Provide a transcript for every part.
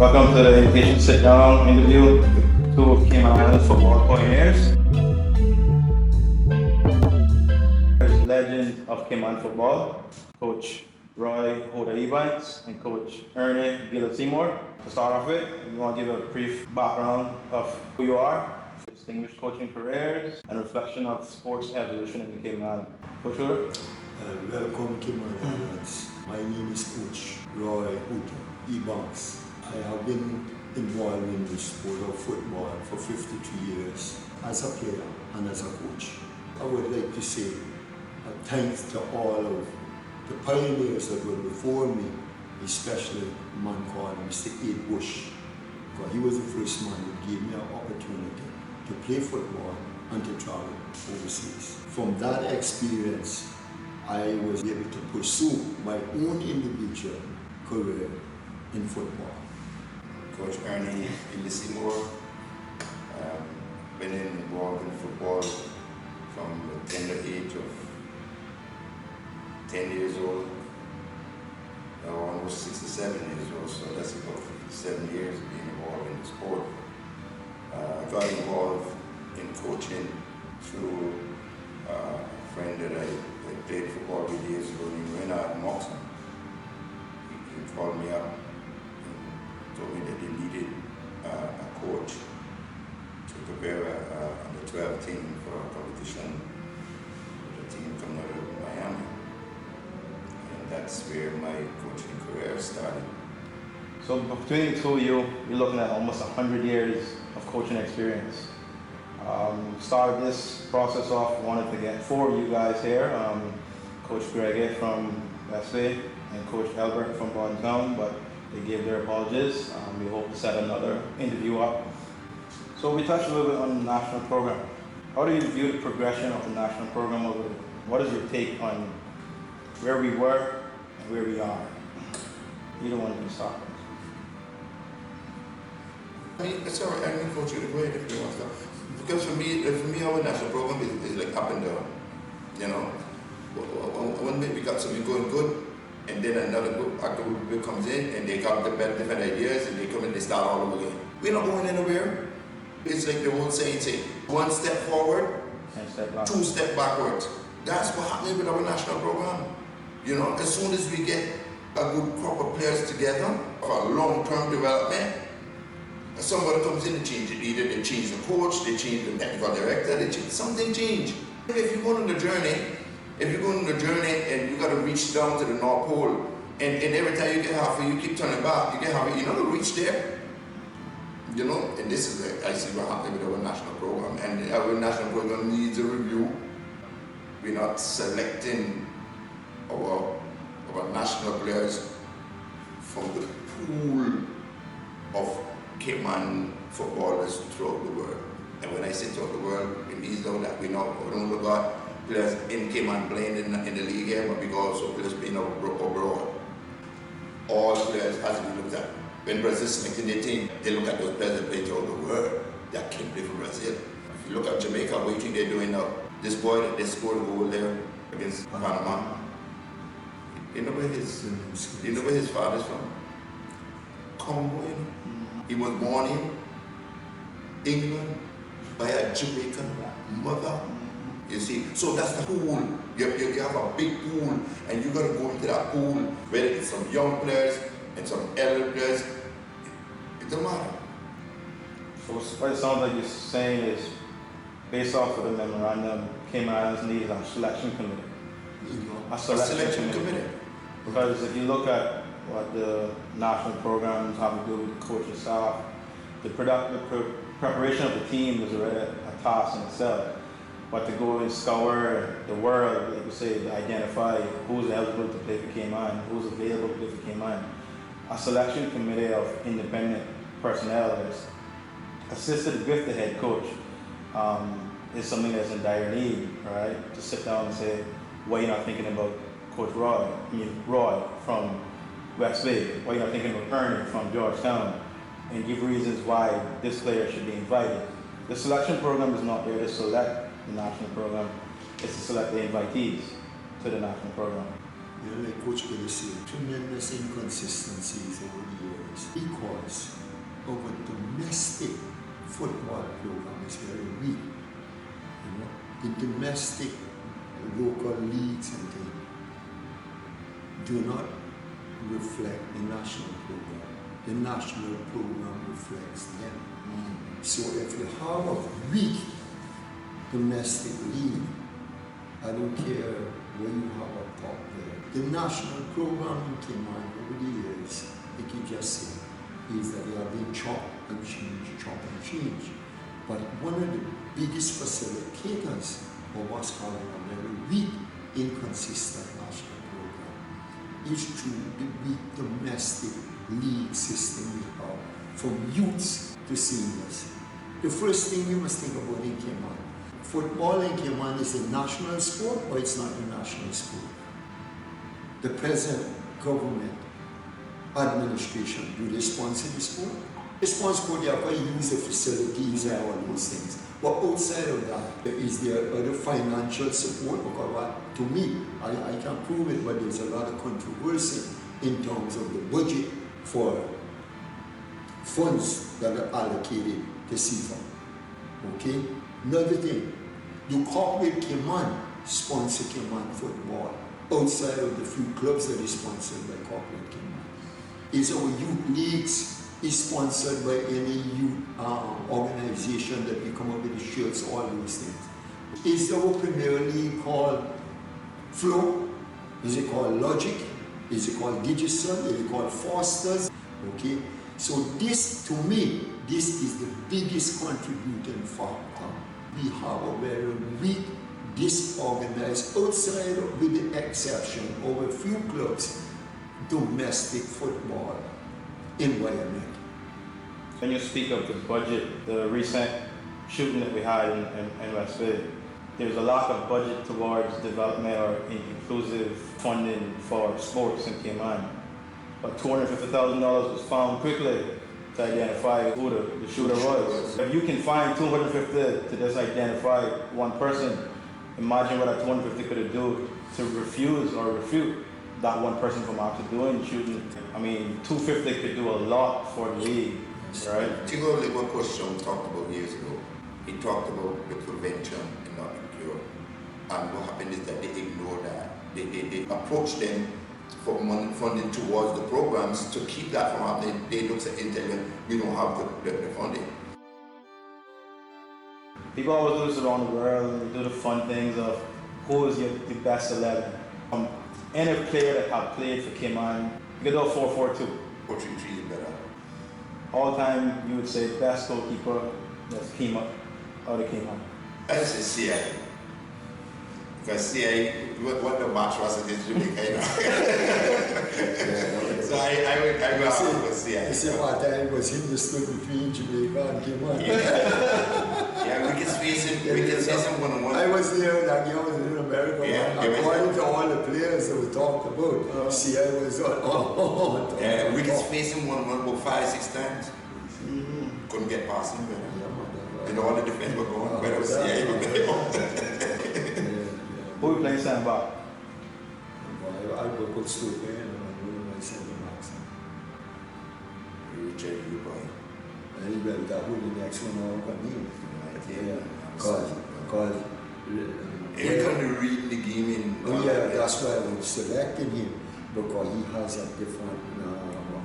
Welcome to the invitation sit-down interview with two of Cayman Islands football pioneers. There's legend of Cayman football, Coach Roy Hutta and Coach Gillie. To start off with, we want to give a brief background of who you are, distinguished coaching careers, and reflection of sports evolution in the Cayman Islands. Coach Hutta? Welcome to Cayman Islands. My name is Coach Roy Hutta. I have been involved in the sport of football for 52 years as a player and as a coach. I would like to say thanks to all of the pioneers that were before me, especially a man called Mr. A. Bush, because he was the first man that gave me an opportunity to play football and to travel overseas. From that experience, I was able to pursue my own individual career in football. Coach Gillie, been involved in football from the tender age of 10 years old, almost 67 years old, so that's about 7 years being involved in the sport. I got involved in coaching through a friend that I played football with years ago named Renard Moxon. He called me up and told me that they needed a coach to prepare under 12 team for a competition with a team coming out of Miami. And that's where my coaching career started. So between the two of you, you're looking at almost 100 years of coaching experience. Started this process off, wanted to get four of you guys here, Coach Greg from West Bay and Coach Albert from Bontown, but they gave their apologies. We hope to set another interview up. So we touched a little bit on the national program. How do you view the progression of the national program over there? What is your take on where we were and where we are? Either one can start. I mean, it's all right. I mean, Coach, you're great if you want to. Because for me, our national program is like up and down. You know, one minute we got something going good, and then another group comes in, and they come with different ideas, and they come in, they start all over again. We're not going anywhere. It's like the old saying, one step forward, two steps backwards. That's what happening with our national program. You know, as soon as we get a good crop of players together for long-term development, somebody comes in and change it. Either they change the coach, they change the technical director, they change something. If you're going on the journey, and you got to reach down to the North Pole, and every time you get halfway, you keep turning back, you get halfway, you're not going to reach there. You know, and this is I see what happened with our national program, and our national program needs a review. We're not selecting our national players from the pool of Cayman footballers throughout the world. And when I say throughout the world, it means though that we don't look at players in Cayman playing in the league here, but we also players playing abroad. All players has to be looked at. When Brazil selecting their team, they look at those players that play throughout the world that can play for Brazil. If you look at Jamaica, what do you think they're doing now? This boy that they scored a goal there against Panama. You know where his father's from? Congo, you know. He was born in England by a Jamaican mother. You see, so that's the pool. You have a big pool, and you got to go into that pool, whether it's some young players and some elder players. It don't matter. So what it sounds like you're saying is, based off of the memorandum, Cayman Islands needs a selection committee. A selection committee. Because if you look at what the national programs have to do with the coaching staff, the preparation of the team is already a task in itself. But to go and scour the world, like you say, to identify who's eligible to play for Cayman, who's available to play for Cayman, a selection committee of independent personnel that's assisted with the head coach is something that's in dire need, right? To sit down and say, why you're not thinking about Coach Roy from West Bay, why you're not thinking about Ernie from Georgetown, and give reasons why this player should be invited. The selection program is not there to select the national program, it's to select the invitees to the national program. like Coach Gillie said, tremendous inconsistencies over the years because our domestic football program is very weak. The domestic local leagues and things do not reflect the national program. The national program reflects them. So if you have a weak domestic league, I don't care where you have a top there. The national program in Cayman over the years, like you just said, is that they have been chop and change. But one of the biggest facilitators of us having a very weak, inconsistent national program is through the weak domestic league system we have, from youths to seniors. The first thing you must think about in Cayman, football in Cayman is a national sport or it's not a national sport? The present government administration, do they sponsor the sport? They sponsor they have to use the facilities and all those things. But outside of that, is there other financial support? Because to me, I can't prove it, but there's a lot of controversy in terms of the budget for funds that are allocated to CFA. Okay? Another thing, do corporate Cayman sponsor Cayman football outside of the few clubs that is sponsored by corporate Cayman? Is our youth leagues is sponsored by any youth organization that we come up with the shirts, all those things? Is our Premier League called Flow? Is it called Logic? Is it called Digison? Is it called Foster's? Okay? So this, to me, this is the biggest contributing factor. We have a very weak, disorganized, outside with the exception of a few clubs, domestic football environment. When you speak of the budget, the recent shooting that we had in Westville, there's a lack of budget towards development or inclusive funding for sports in Cayman. But $250,000 was found quickly to identify who the shooter was. If you can find $250 to just identify one person, imagine what that $250 could do to refuse or refute that one person from actually doing the shooting. I mean, $250 could do a lot for the league, right? Chico, like what Coach Chung talked about years ago, he talked about the prevention and not the cure. And what happened is that they ignore that. They approach them for funding towards the programs to keep that from happening. They look at it and tell them, we don't have the funding. People always do this around the world, and they do the fun things of who is the best 11. Any player that have played for Cayman, you could do a 4-4-2. 4-3-3 is better. All time, you would say best goalkeeper that's came up out of Cayman. I say CI. Because CI, what the match was against Jamaica, So I would go out with CI. You see what time was him that stood between Jamaica and Cayman. Yeah, we can face him one-on-one. I was there, that year I was in America. Yeah, according to all the players that we talked about, CI was on. Yeah, we can face him one-on-one about 5-6 times. Couldn't get past him, and all the defense were going, but it was CI. Who we playing center back? I go put Stoke in and I'm doing my center backs. Richard, you boy. And you better that who the next one out on me. Yeah, because He can read the game in. Oh yeah, that's why I was selecting him, because he has a different,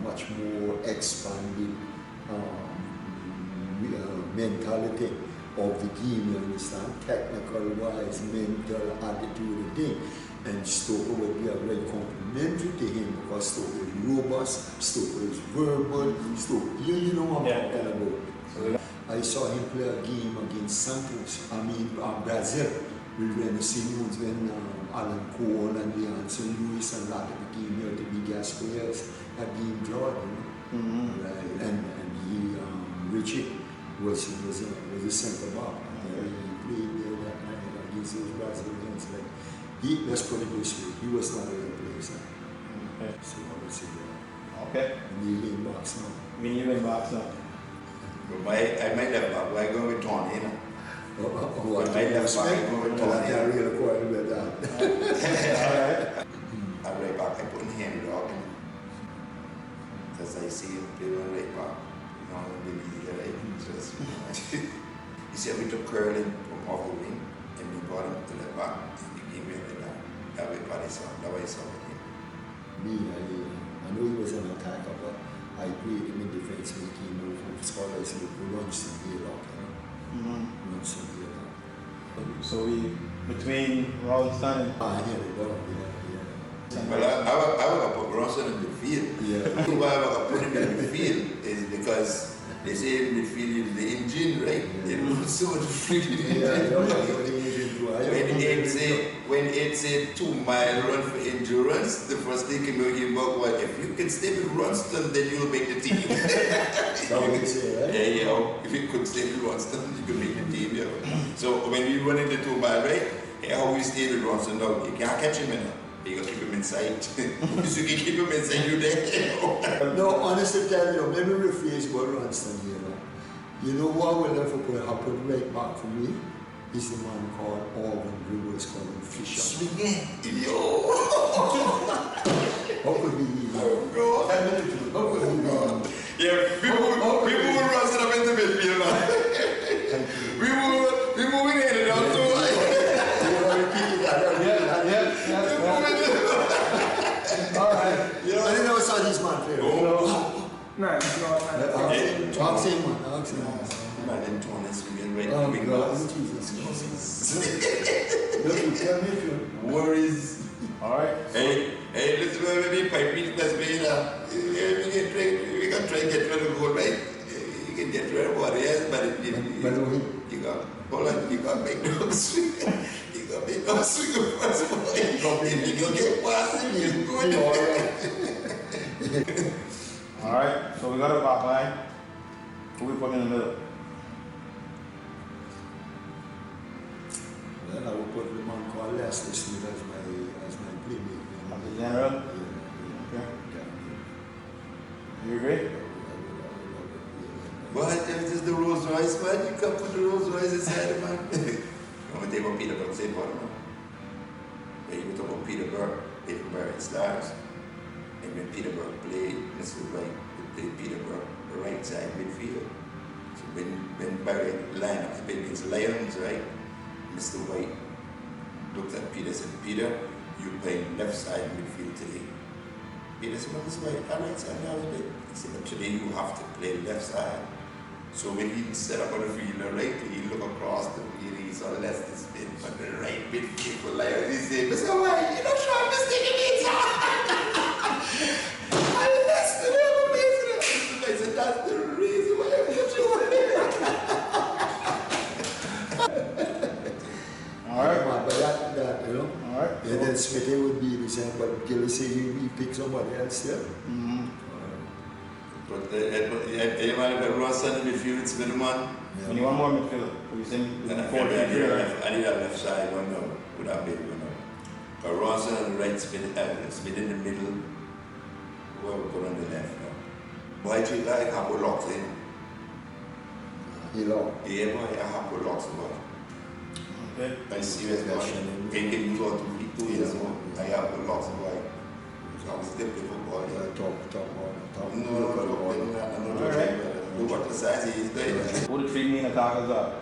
much more expanded mentality of the game, you understand? Technical wise, mental attitude and thing. And Stoker would be a very complimentary to him, because Stoker is robust, Stoker is verbal, Stoker, you know what I'm talking about. I saw him play a game against Santos, Brazil. We were in the Simmons when Alan Cole and Leonson Lewis and a lot of the game here, the big gas players, that game drawed, you know? Right. And he, Richie, was a center back. And he played there that night against those Brazilians. Like, let's put it this way, he was not a real player. Okay. So I would say that. Okay. And he in box now. When you in box now. But I might have back, why go with Tony, you know? I might have back, go with Tony. can't really quite about that. Alright. because I see him play one right back. You know, in the league, right? Just, you see, we took curling from off the wing and we brought him to the back and the game went like that. That way, Paddy saw. That way, I saw him. Me, I know he was an attacker, but I played him in defense when he came over from Scotland. So we runs to the lock, you know. Runs to the lock. So we, between Rolston and... I hear it down, yeah. Well, I would have put Ronson in the field. Yeah. Why I would have put him in the field is because they say in the field is the engine, right? It runs so the freaking engine. When it say 2 mile run for endurance, the first thing you know about what if you can stay with Ronston, then you'll make the team. That's what they say, right? Yeah. If you could stay with Ronston, you could make the team. Yeah. So when you run into 2 mile, right? How we stay with Ronston now, you can't catch him in. You gotta keep him inside. Because you can keep him inside, you're there. No, honestly tell you, let me rephrase what Ronston here. You know what will never happen right back for me? Is the man called Orban Rivers called him Fisher. Swing it. Yo! How could we leave that? Bro. How could we leave that? Yeah, people will run it up in the midfield, man. We moving in and out too. Alright. I didn't know saw this man play. No, it's not. Ask him, man. Man, them tournaments we get right Oh, big God, balls. Jesus. Look, tell me if you... Worries. Alright. Hey, listen, maybe pipe reach this way now. We can try to get rid of goal, right? You can get rid of what it is, but you got, hold on, you got big dogs. You got big dogs swing the first ball. If you go get past it, you're good. Alright, so we got a back line. Who we put in the middle? Well, I would put the man called Lester Smith as my playmate. Of the general? Yeah. You agree? But if this is the Rolls Royce, man, you can put the Rolls Royce inside, man. I'm going to take about Peter Burke, say, but no. Yeah, you talk about Peter Burke and Stars. And when Peter Burke played, Mr. Wright would play Peter Burke, the right side midfield. So when Barry lineups played against the Lions, right? Mr. White looked at Peter and said, Peter, you play left side midfield today. Peter said, Mr. White, all right, side now he said, but today you have to play left side. So when he set up on the field, right, he looked across the field, he saw Leicester spin on the right midfield for Lions. He said, Mr. White, you're not sure I'm mistaken me, sir. And Leicester never makes it. I said, that's the reason why I put you on there. Alright. But that, you know. Alright. And then Smithy would be the same, but Gillie say he pick somebody else, yeah? Mm-hmm. But everyone got Ronson in midfield, it's been a man. We need one more midfielder. We send I 4-3-3, right? need a left side, one now, without big one now. But Ronson on the right, spin in the middle, whoever put on the left now. Boy, I treat like half a locks in. He lost. Yeah, boy, I have a locks, boy. Okay. I'm serious, boy. When you go to 2 years old, I have a locks, boy. So I'm still playing football, yeah. Talk. No, do what the size is there. Who the 3 main attackers are?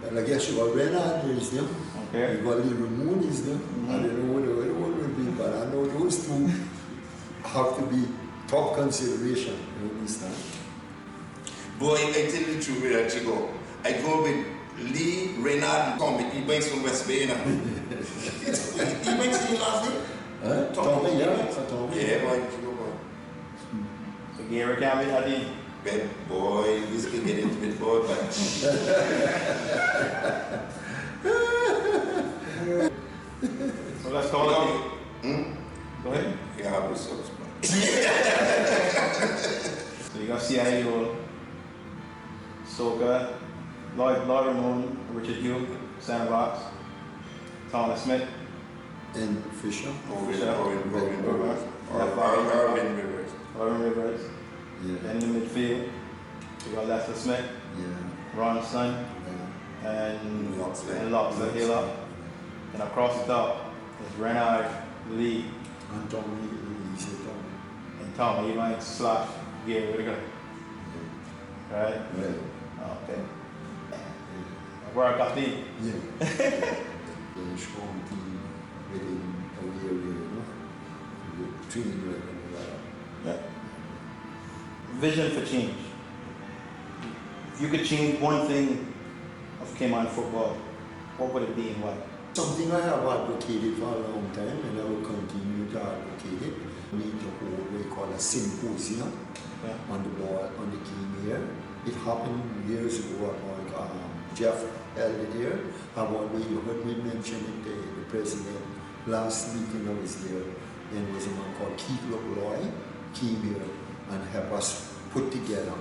And I guess you got Renard is there. Okay. You got Little Moon is there. I don't know what the one will be, but I know those two have to be top consideration. You understand? Boy, I tell you the truth with that Chico. I go with Lee, Renard, Tommy. He brings from West Bay now. He brings you last name? Tommy, yeah. Tommy. Yeah, boy, Chico, boy. So Gary can't be that in. Bad boy, this could get into it, boy, but. So let's call it. Go ahead. Yeah, I have results, boy. So you got CIO, Soka, Lloyd Ramon, Richard Hugh, Sam Box, Thomas Smith, And Fisher. Irvin Rivers. Yeah. Then in the midfield, we got Lester Smith, Yeah. Ron Son, and Loxley Hill up. And across the top is Renard, Lee, And Tommy, he said Tommy. and Tom, you might slash gear, where to go? Right? Right. Okay. Work at the Yeah. Then strong team within a year, you know, with training right and all that. Yeah. Vision for change. If you could change one thing of Cayman football, what would it be and why? Something I have advocated for a long time and I will continue to advocate it. We need to hold what we call a symposium on the ball, on the game here. It happened years ago. Jeff held it here. I've already heard me mention it, the president. Last meeting I was there, and there was a man called Chico came here and helped us put together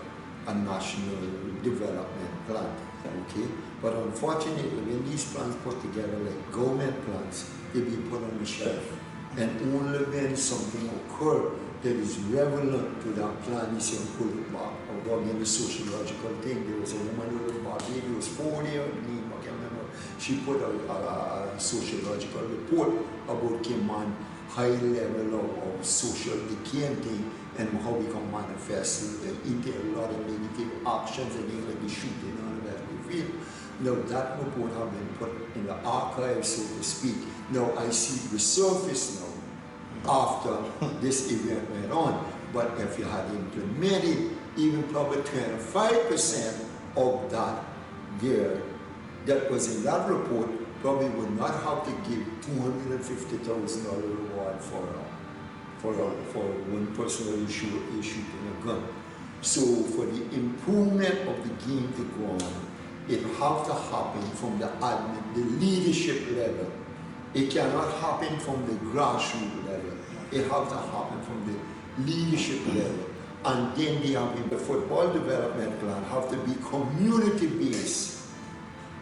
a national development plan. Okay? But unfortunately, when these plans put together like government plans, they be put on the shelf. And only when something occurs that is relevant to that plan is you pull it back. Or again, the sociological thing. There was a woman who was about maybe was 40 or I can't remember. She put a sociological report about Cayman high level of social decay thing and how we can manifest into a lot of negative actions and things like the shooting and all of that we feel. Now that report has been put in the archive, so to speak. Now I see it resurface now after this event went on. But if you had implemented even probably 25% of that gear that was in that report, probably would not have to give $250,000 reward for one person who is shooting a gun. So for the improvement of the game to go on, it have to happen from the admin, the leadership level. It cannot happen from the grassroots level. It have to happen from the leadership level. And then they have the football development plan have to be community based,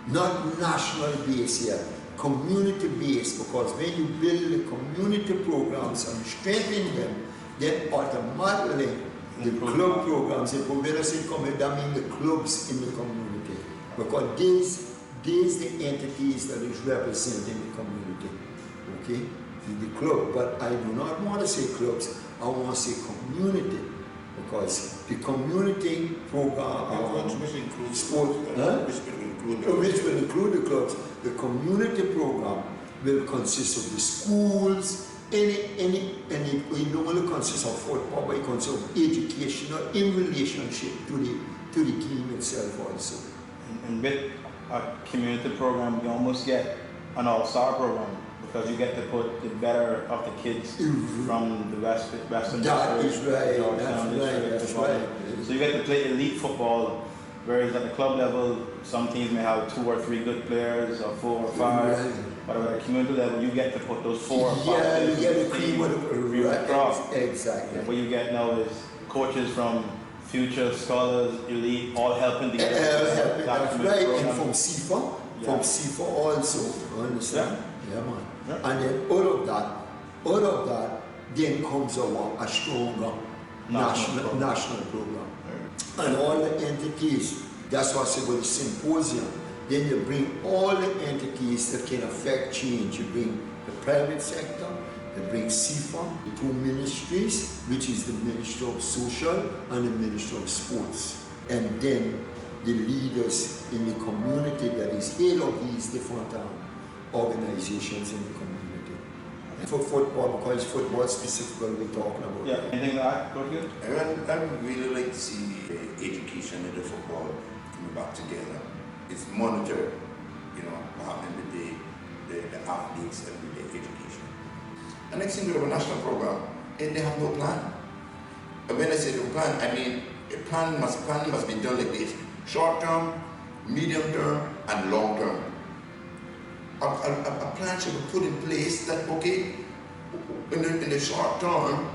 not national based yet. Community based, because when you build the community programs and strengthen them, then automatically the club programs, if we say coming, that means the clubs in the community. Because these the entities that is representing the community. Okay? The club, but I do not want to say clubs, I want to say community. Because the community program, which includes sport, which will include the clubs, the community program will consist of the schools, and it normally consists of football, but it consists of educational in relationship to the game itself also. And with a community program, you almost get an all-star program because you get to put the better of the kids from the Western That district, is right, Georgetown district, that's right. So you get to play elite football, whereas at the club level, some teams may have 2 or 3 good players, or 4 or 5. Right. But at the community level, you get to put those 4 or 5 Yeah, players you get in the the cream team, of the real crop. Exactly. And what you get now is coaches from future scholars, elite, all helping together. That's right, program. and from CIFA also, you understand? Yeah, man. Yeah. And then out of that, then comes a stronger national program. And all the entities, that's what's about the symposium. Then you bring all the entities that can affect change. You bring the private sector, you bring CIFA, the 2 ministries, which is the Ministry of Social and the Ministry of Sports. And then the leaders in the community that is head of these different organizations in the community. And for football, because football specifically we're talking about. Yeah, anything that go good? I would really like to see education in the football coming back together. It's monitored, what happened with the athletes and with the education. The next thing we have a national program, and they have no plan. And when I say no plan, I mean a plan must be done like this: short term, medium term, and long term. A plan should be put in place that, okay, in the short term,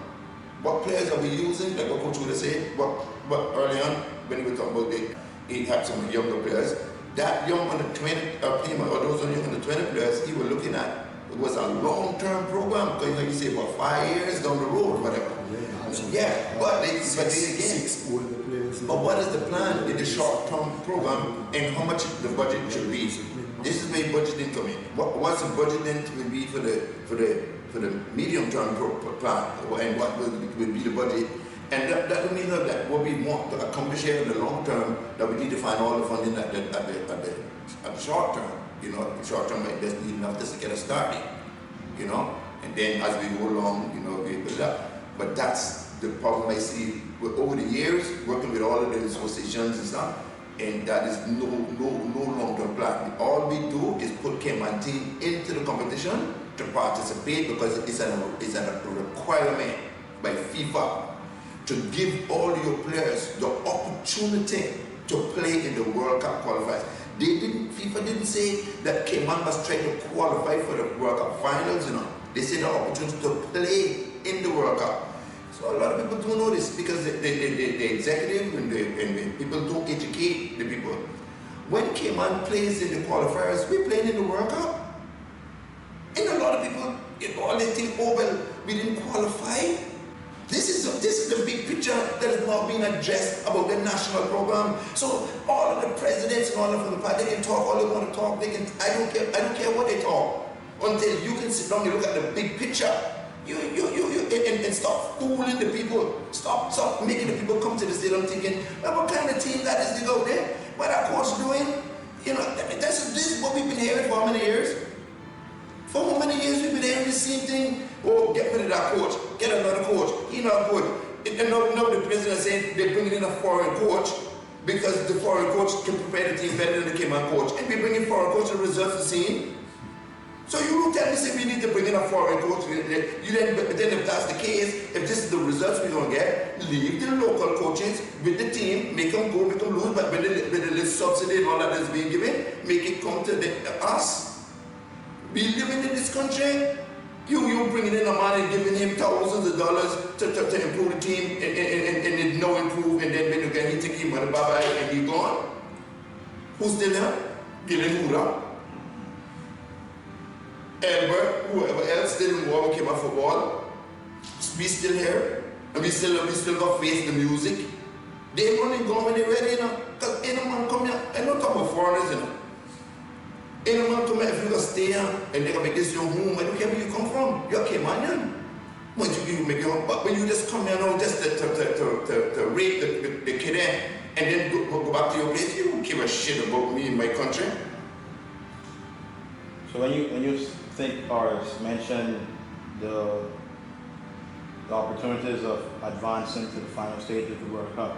what players are we using? Like what Coach would have said, but early on, when we were talking about he had some younger players, that young under 20 or those under 20 players he was looking at, it was a long-term program, because you say about 5 years down the road, whatever. But again, six older players. but what is the plan in the short-term program and how much the budget should be? This is where budgeting come in. What's the budgeting will be for put a medium-term plan and what will be the budget. And that means that what we want to accomplish here in the long term, that we need to find all the funding at the short term. You know, the short term might just need enough just to get us started. You know, and then as we go along, you know, we build up. But that's the problem I see over the years, working with all of the associations and stuff, and that is no long-term plan. All we do is put Cayman team into the competition to participate because it's a requirement by FIFA to give all your players the opportunity to play in the World Cup qualifiers. FIFA didn't say that Cayman must try to qualify for the World Cup finals, you know. They said the opportunity to play in the World Cup. So a lot of people don't know this because the executive and the people don't educate the people. When Cayman plays in the qualifiers, we're playing in the World Cup. And a lot of people, you know, all they think, oh well, we didn't qualify. This is the big picture that is now being addressed about the national program. So all of the presidents and all of the parties, they can talk all they want to talk. I don't care what they talk until you can sit down and look at the big picture. And stop fooling the people. Stop making the people come to the stadium thinking, well, what kind of team that is to go there? What our coach doing? You know, this is what we've been hearing for how many years? For how many years we've been hearing the same thing? Oh, get rid of that coach, get another coach. He's not good. And now the president is saying they're bringing in a foreign coach because the foreign coach can prepare the team better than the Cayman coach. And we bring in foreign coach, the results the same. So you don't tell me say we need to bring in a foreign coach. Then if that's the case, if this is the results we're going to get, leave the local coaches with the team, make them go, make them lose, but with the subsidy and all that is being given, make it come to us. We living in this country. You bringing in a man and giving him thousands of dollars to improve the team and it no improve, and then when again he take him money bye-bye and he gone. Who's still there? Gillie, Hutta, Albert, whoever else still involved in Cayman football. We still here, and we still got face the music. They running gone when they ready, you know. Cause ain't no man come here. I don't talk about foreigners, you know. Ain't no man come here if you gonna stay here and they gonna make this your home. I don't care where you come from. You're Caymanian. When you make your home, but when you just come here now just to rape the kid in and then go back to your place, you don't give a shit about me and my country. So when you think or mention the opportunities of advancing to the final stage of the World Cup,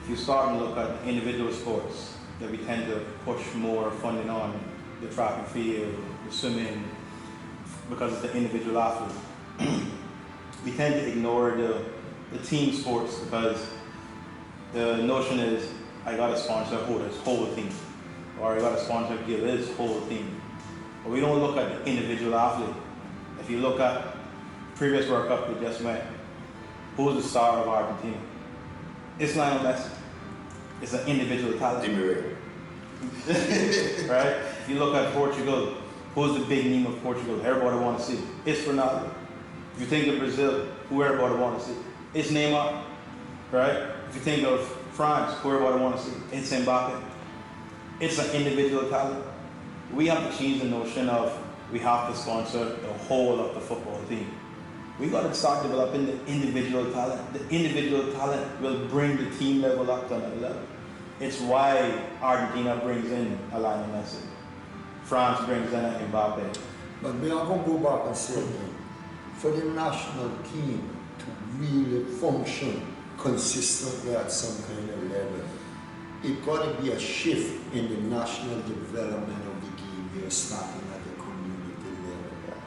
if you start and look at individual sports that we tend to push more funding on, the track and field, the swimming, because it's the individual athlete, we tend to ignore the team sports because the notion is, I gotta sponsor Hutta's whole team, or I gotta sponsor Gillie's whole team. But we don't look at the individual athlete. If you look at previous World Cup we just went, who's the star of Argentina? It's Lionel Messi. It's an individual talent. Right? If you look at Portugal, who's the big name of Portugal? Everybody want to see. It's Ronaldo. If you think of Brazil, who everybody want to see? It's Neymar. Right? If you think of France, who everybody want to see? It's Mbappe. It's an individual talent. We have to change the notion of we have to sponsor the whole of the football team. We got to start developing the individual talent. The individual talent will bring the team level up to another level. It's why Argentina brings in a Lionel Messi. France brings in a Mbappe. But we are going to go back and say, for the national team to really function consistently at some kind of level, it got to be a shift in the national development of the game here, starting at the community level.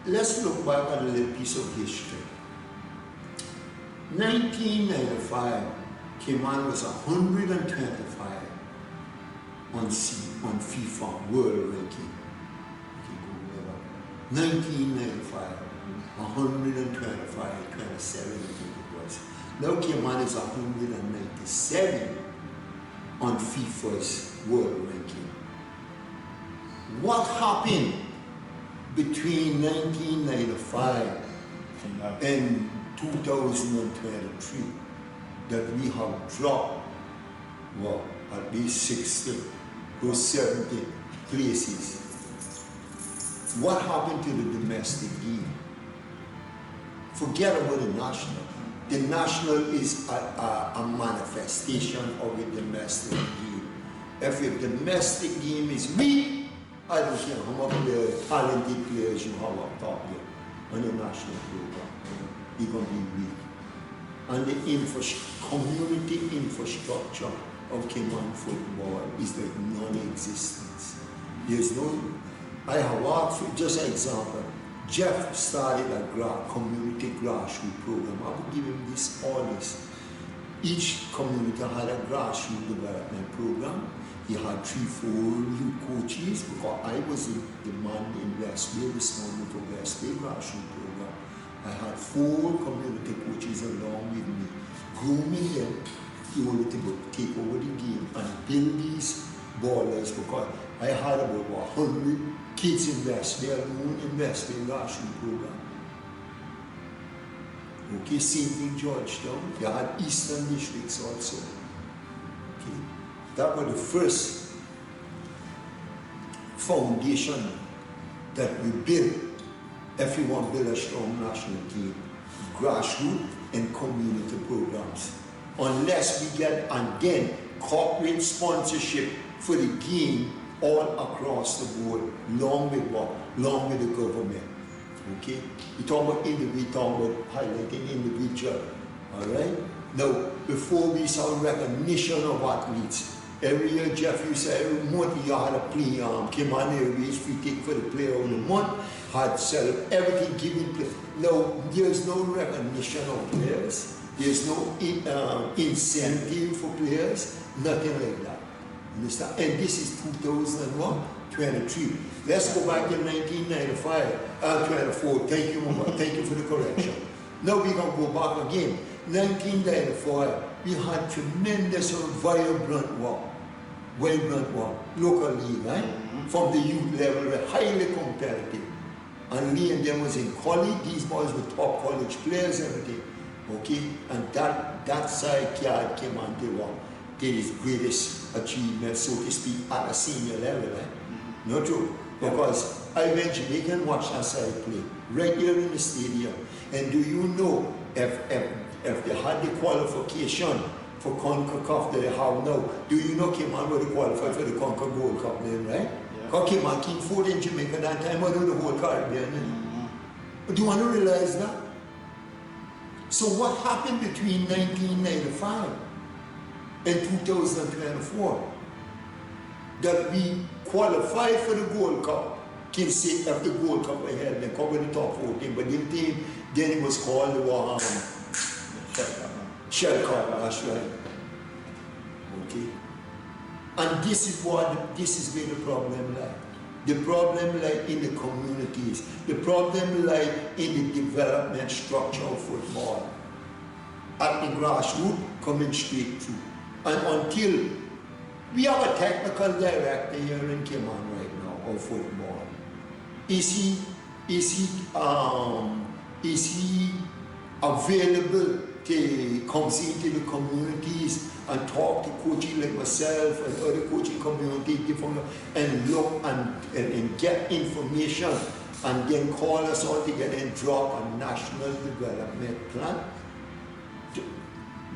Let's look back at a little piece of history. 1995, Cayman was 125 on FIFA World Ranking. 1995, 125, 27, I think it was. Now Cayman is 197 on FIFA's World Ranking. What happened between 1995 and 2023 that we have dropped, well, at least 60 or 70 places? what happened to the domestic game? Forget about the national. The national is a manifestation of a domestic game. If your domestic game is weak, I don't care how much talented players you have up top here on the national program. You're going to be weak. And the community infrastructure of Cayman football is like non-existent. There's no, I have walked through, just an example, Jeff started a community grassroots program. I would give him this honest. Each community had a grassroots development program. He had 3-4 youth coaches because I was the man in Westway responsible for Westway grassroots program. I had 4 community coaches along with me, grooming them to take over the game and build these ballers because I had about 100 kids in Westway alone in Westway grassroots program. Okay, same thing Georgetown. They had Eastern districts also. Okay, that was the first foundation that we built if we want to build a strong national team. Grassroots and community programs. Unless we get, and then corporate sponsorship for the game all across the board, along with what? Along with the government. Okay? We talk about highlighting individual. Alright? Now, before we saw recognition of athletes, every year Jeff used to say every month you had a play, Cayman Airways free ticket for the player of the month, had set up everything given play. Now, there's no recognition of players, there's no incentive for players, nothing like that. Understand? And this is 2023. Let's go back to 1995, 24. Thank you, Mama. Thank you for the correction. Now we're going to go back again. 1995, we had tremendous, vibrant local league, right? From the youth level, we were highly competitive. And Lee and them was in college. These boys were top college players, everything. Okay? And that side card came on to did his greatest achievement, so to speak, at a senior level, right? Not true. Because I went to Jamaica and watched that side play right here in the stadium. And do you know if they had the qualification for CONCACAF that they have now, do you know Cayman would qualify for the CONCACAF Gold Cup then, right? Because Cayman came 4th in Jamaica that time, I do the whole Caribbean. But do you want to realize that? So what happened between 1995 and 2024? That we qualified for the Gold Cup. Can say if the Gold Cup were held, they covered the top 14, but then it was called the Shell Cup, that's right. Okay. And this is where the problem lies. The problem lies in the communities. The problem lies in the development structure of football. At the grassroots, coming straight through. And until we have a technical director here in Cayman right now of football. Is he available to come into the communities and talk to coaches like myself and other coaching communities and look and get information and then call us all together and drop a national development plan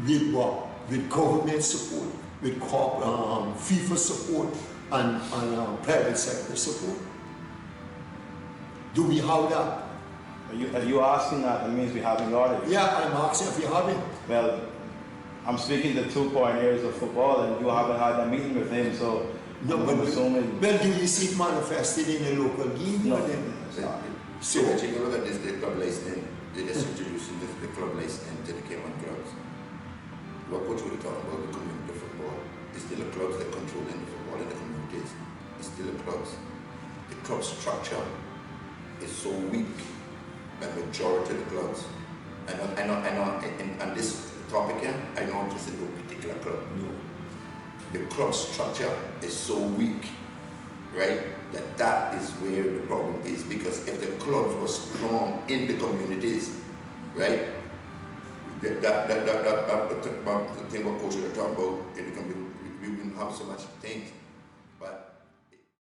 with what? With government support, with FIFA support and private sector support. Do we have that? Are you asking that? That means we haven't got it. Yeah, I'm asking if you haven't. Well, I'm speaking to 2 pioneers of football, and you haven't had a meeting with him, so no, I'm assuming. Well, do you see it manifested in a local game? No. So, take a look at this, the club licensing. They just introducing the club licensing to the Cayman clubs. What Coach was talking about, the community football, it's still the clubs that control the football in the communities. It's still the clubs. The club structure is so weak by majority of the clubs. I know, this topic here, I know just in no particular club. No. The club structure is so weak, right? That is where the problem is, because if the clubs were strong in the communities, right? The thing what Coach was talking about in the community, we wouldn't have so much things.